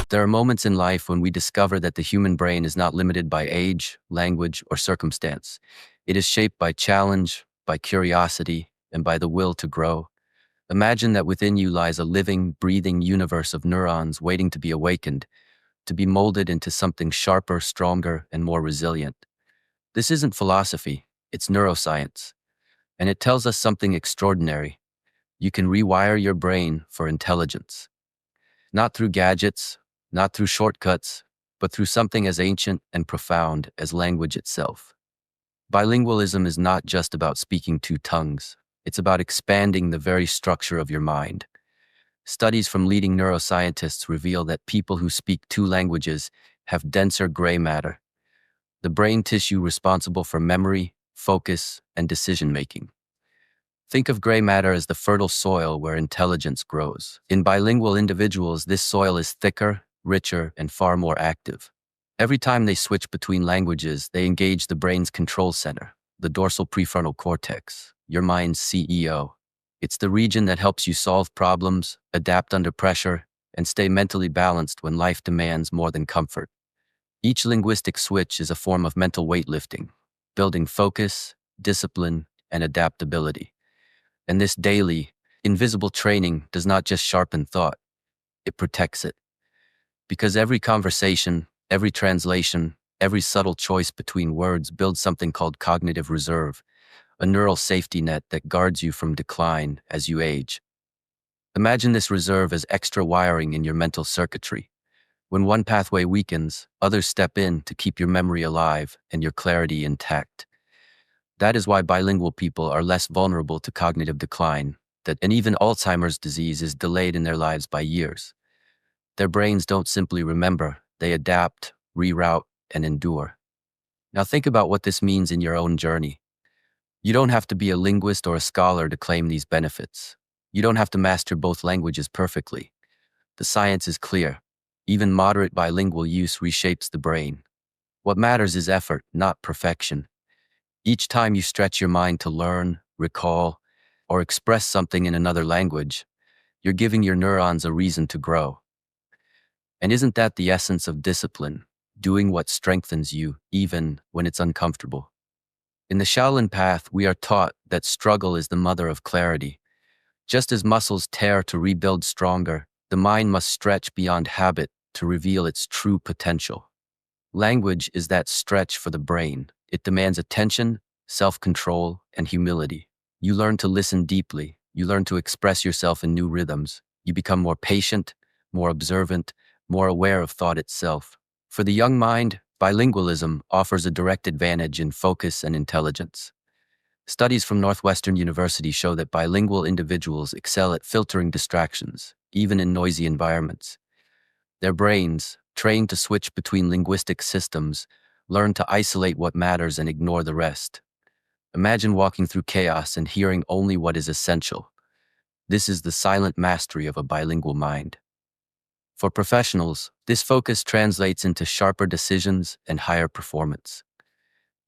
There are moments in life when we discover that the human brain is not limited by age, language, or circumstance. It is shaped by challenge, by curiosity, and by the will to grow. Imagine that within you lies a living, breathing universe of neurons waiting to be awakened, to be molded into something sharper, stronger, and more resilient. This isn't philosophy, it's neuroscience. And it tells us something extraordinary. You can rewire your brain for intelligence. Not through gadgets, not through shortcuts, but through something as ancient and profound as language itself. Bilingualism is not just about speaking two tongues. It's about expanding the very structure of your mind. Studies from leading neuroscientists reveal that people who speak two languages have denser gray matter, the brain tissue responsible for memory, focus, and decision-making. Think of gray matter as the fertile soil where intelligence grows. In bilingual individuals, this soil is thicker, richer, and far more active. Every time they switch between languages, they engage the brain's control center, the dorsal prefrontal cortex, your mind's CEO. It's the region that helps you solve problems, adapt under pressure, and stay mentally balanced when life demands more than comfort. Each linguistic switch is a form of mental weightlifting, building focus, discipline, and adaptability. And this daily, invisible training does not just sharpen thought, it protects it. Because every conversation, every translation, every subtle choice between words builds something called cognitive reserve, a neural safety net that guards you from decline as you age. Imagine this reserve as extra wiring in your mental circuitry. When one pathway weakens, others step in to keep your memory alive and your clarity intact. That is why bilingual people are less vulnerable to cognitive decline, and even Alzheimer's disease is delayed in their lives by years. Their brains don't simply remember, they adapt, reroute, and endure. Now think about what this means in your own journey. You don't have to be a linguist or a scholar to claim these benefits. You don't have to master both languages perfectly. The science is clear. Even moderate bilingual use reshapes the brain. What matters is effort, not perfection. Each time you stretch your mind to learn, recall, or express something in another language, you're giving your neurons a reason to grow. And isn't that the essence of discipline, doing what strengthens you, even when it's uncomfortable? In the Shaolin path, we are taught that struggle is the mother of clarity. Just as muscles tear to rebuild stronger, the mind must stretch beyond habit to reveal its true potential. Language is that stretch for the brain. It demands attention, self-control, and humility. You learn to listen deeply. You learn to express yourself in new rhythms. You become more patient, more observant, more aware of thought itself. For the young mind, bilingualism offers a direct advantage in focus and intelligence. Studies from Northwestern University show that bilingual individuals excel at filtering distractions, even in noisy environments. Their brains, trained to switch between linguistic systems, learn to isolate what matters and ignore the rest. Imagine walking through chaos and hearing only what is essential. This is the silent mastery of a bilingual mind. For professionals, this focus translates into sharper decisions and higher performance.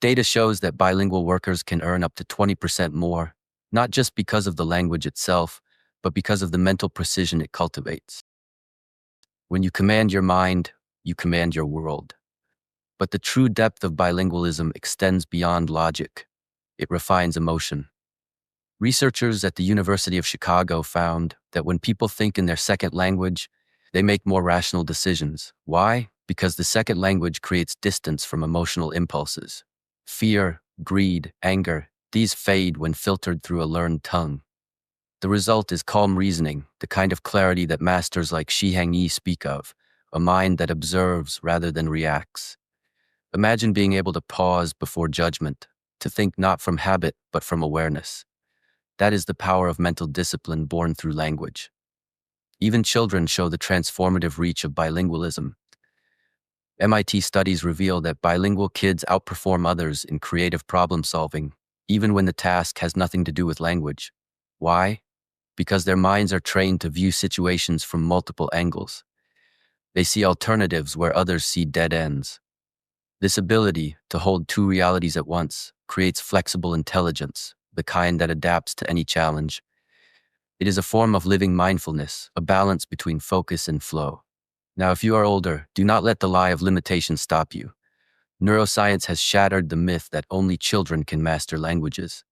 Data shows that bilingual workers can earn up to 20% more, not just because of the language itself, but because of the mental precision it cultivates. When you command your mind, you command your world. But the true depth of bilingualism extends beyond logic. It refines emotion. Researchers at the University of Chicago found that when people think in their second language, they make more rational decisions. Why? Because the second language creates distance from emotional impulses. Fear, greed, anger, these fade when filtered through a learned tongue. The result is calm reasoning, the kind of clarity that masters like Shi Heng YI speak of, a mind that observes rather than reacts. Imagine being able to pause before judgment, to think not from habit but from awareness. That is the power of mental discipline born through language. Even children show the transformative reach of bilingualism. MIT studies reveal that bilingual kids outperform others in creative problem solving, even when the task has nothing to do with language. Why? Because their minds are trained to view situations from multiple angles. They see alternatives where others see dead ends. This ability to hold two realities at once creates flexible intelligence, the kind that adapts to any challenge. It is a form of living mindfulness, a balance between focus and flow. Now, if you are older, do not let the lie of limitation stop you. Neuroscience has shattered the myth that only children can master languages.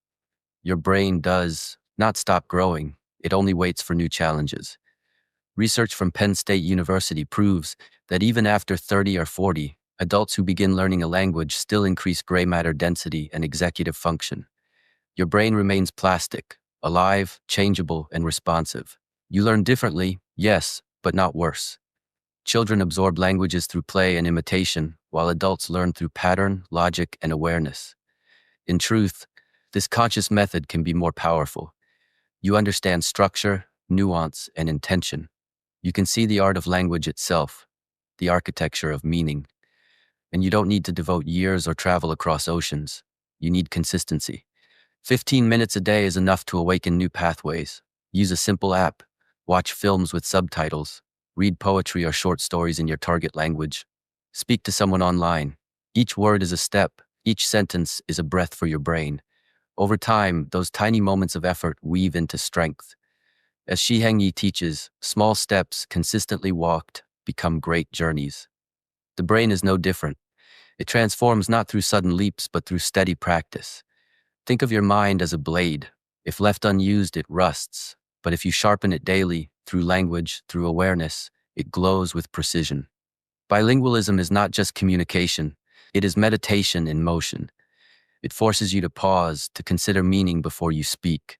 Your brain does not stop growing, it only waits for new challenges. Research from Penn State University proves that even after 30 or 40, adults who begin learning a language still increase gray matter density and executive function. Your brain remains plastic, alive, changeable, and responsive. You learn differently, yes, but not worse. Children absorb languages through play and imitation, while adults learn through pattern, logic, and awareness. In truth, this conscious method can be more powerful. You understand structure, nuance, and intention. You can see the art of language itself, the architecture of meaning. And you don't need to devote years or travel across oceans. You need consistency. 15 minutes a day is enough to awaken new pathways. Use a simple app. Watch films with subtitles. Read poetry or short stories in your target language. Speak to someone online. Each word is a step. Each sentence is a breath for your brain. Over time, those tiny moments of effort weave into strength. As Shi Heng YI teaches, small steps consistently walked become great journeys. The brain is no different. It transforms not through sudden leaps, but through steady practice. Think of your mind as a blade. If left unused, it rusts. But if you sharpen it daily, through language, through awareness, it glows with precision. Bilingualism is not just communication, it is meditation in motion. It forces you to pause, to consider meaning before you speak.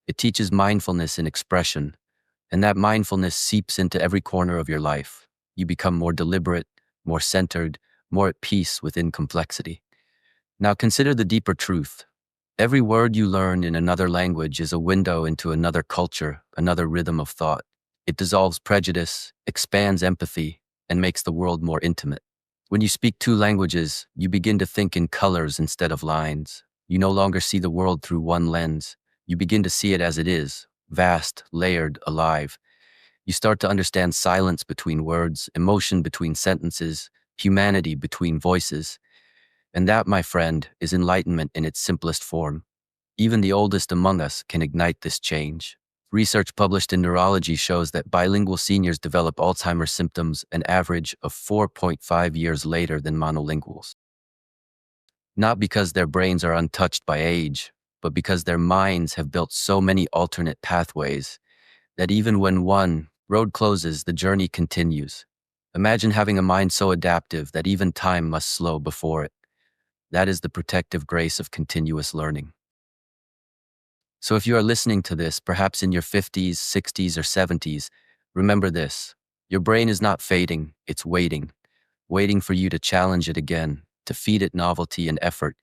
It teaches mindfulness in expression, and that mindfulness seeps into every corner of your life. You become more deliberate, more centered, more at peace within complexity. Now consider the deeper truth. Every word you learn in another language is a window into another culture, another rhythm of thought. It dissolves prejudice, expands empathy, and makes the world more intimate. When you speak two languages, you begin to think in colors instead of lines. You no longer see the world through one lens. You begin to see it as it is, vast, layered, alive. You start to understand silence between words, emotion between sentences, humanity between voices. And that, my friend, is enlightenment in its simplest form. Even the oldest among us can ignite this change. Research published in Neurology shows that bilingual seniors develop Alzheimer's symptoms an average of 4.5 years later than monolinguals. Not because their brains are untouched by age, but because their minds have built so many alternate pathways that even when one road closes, the journey continues. Imagine having a mind so adaptive that even time must slow before it. That is the protective grace of continuous learning. So if you are listening to this, perhaps in your 50s, 60s, or 70s, remember this. Your brain is not fading, it's waiting for you to challenge it again, to feed it novelty and effort.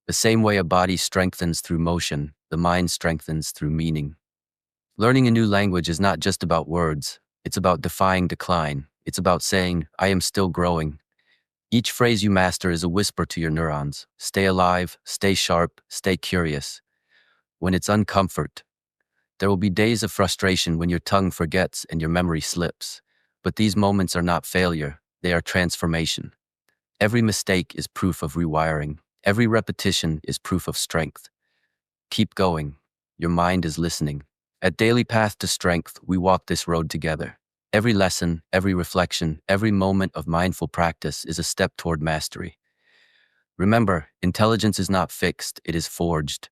The same way a body strengthens through motion, the mind strengthens through meaning. Learning a new language is not just about words, it's about defying decline. It's about saying, I am still growing. Each phrase you master is a whisper to your neurons. Stay alive, stay sharp, stay curious. When it's uncomfort, there will be days of frustration when your tongue forgets and your memory slips. But these moments are not failure, they are transformation. Every mistake is proof of rewiring. Every repetition is proof of strength. Keep going. Your mind is listening. At Daily Path to Strength, we walk this road together. Every lesson, every reflection, every moment of mindful practice is a step toward mastery. Remember, intelligence is not fixed, it is forged.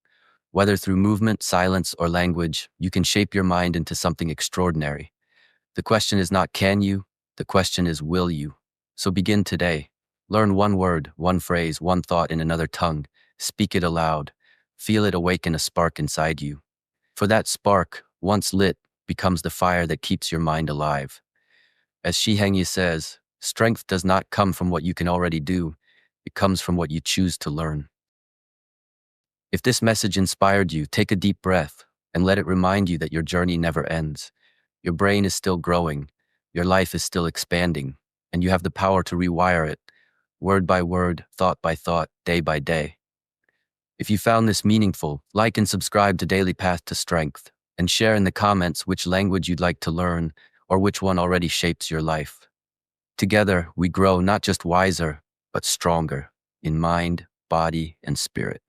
Whether through movement, silence, or language, you can shape your mind into something extraordinary. The question is not can you, the question is will you. So begin today. Learn one word, one phrase, one thought in another tongue. Speak it aloud. Feel it awaken a spark inside you. For that spark, once lit, becomes the fire that keeps your mind alive. As Shi Heng YI says, strength does not come from what you can already do, it comes from what you choose to learn. If this message inspired you, take a deep breath and let it remind you that your journey never ends. Your brain is still growing, your life is still expanding, and you have the power to rewire it, word by word, thought by thought, day by day. If you found this meaningful, like and subscribe to Daily Path to Strength, and share in the comments which language you'd like to learn or which one already shapes your life. Together, we grow not just wiser, but stronger in mind, body, and spirit.